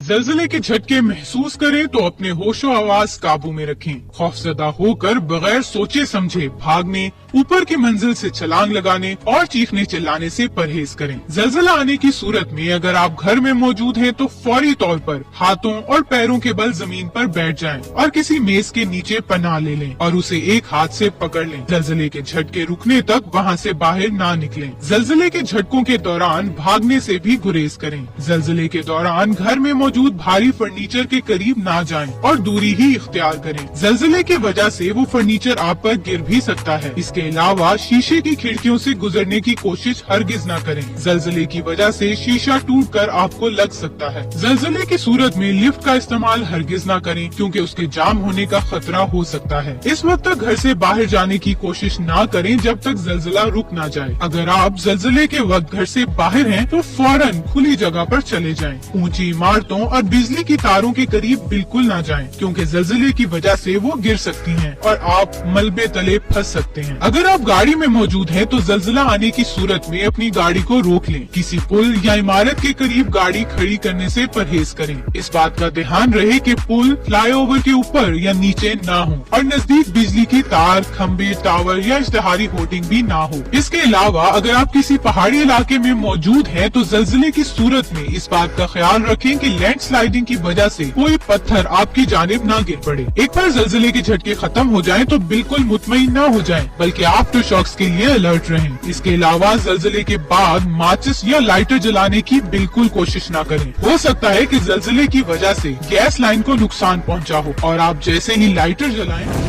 जलजले के झटके महसूस करें तो अपने होशो आवाज काबू में रखें। खौफजदा होकर बगैर सोचे समझे भागने, ऊपर की मंजिल से छलांग लगाने और चीखने चिल्लाने से परहेज करें। जलजला आने की सूरत में अगर आप घर में मौजूद हैं तो फौरी तौर पर हाथों और पैरों के बल जमीन पर बैठ जाएं और किसी मेज के नीचे पनाह ले लें और उसे एक हाथ से पकड़ लें। जलजले के झटके रुकने तक वहां से बाहर ना निकलें। जलजले के झटकों के दौरान भागने से भी गुरेज करें। जलजले के दौरान घर में मौजूद भारी फर्नीचर के करीब ना जाएं और दूरी ही इख्तियार करें। जलजले की वजह से वो फर्नीचर आप पर गिर भी सकता है। इसके अलावा शीशे की खिड़कियों से गुजरने की कोशिश हरगिज ना करें। जलजले की वजह से शीशा टूटकर आपको लग सकता है। जलजले की सूरत में लिफ्ट का इस्तेमाल हरगिज ना करें क्योंकि उसके जाम होने का खतरा हो सकता है। इस वक्त तक घर से बाहर जाने की कोशिश ना करें जब तक जलजला रुक ना जाए। अगर आप जलजले के वक्त घर से बाहर हैं तो फौरन खुली जगह पर चले जाएं। ऊंची इमारतों और बिजली की तारों के करीब बिल्कुल ना जाएं क्योंकि जलजले की वजह से वो गिर सकती हैं और आप मलबे तले फंस सकते हैं। अगर आप गाड़ी में मौजूद हैं तो जलजला आने की सूरत में अपनी गाड़ी को रोक लें। किसी पुल या इमारत के करीब गाड़ी खड़ी करने से परहेज करें। इस बात का ध्यान रहे कि पुल फ्लाईओवर के ऊपर या नीचे ना हो और नजदीक बिजली की तार, खंबे, टावर या इश्तिहारी होर्डिंग भी ना हो। इसके अलावा अगर आप किसी पहाड़ी इलाके में मौजूद हैं तो जलजले की सूरत में इस बात का ख्याल रखें कि लैंडस्लाइडिंग की वजह से कोई पत्थर आपकी जानिब ना गिर पड़े। एक बार जलजले के झटके खत्म हो जाएं तो बिल्कुल मुतमईन ना हो जाएं, बल्कि आफ्टर शॉक्स के लिए अलर्ट रहें। इसके अलावा जलजले के बाद माचिस या लाइटर जलाने की बिल्कुल कोशिश ना करें। हो सकता है कि जलजले की वजह से गैस लाइन को नुकसान पहुंचा हो और आप जैसे ही लाइटर जलाएं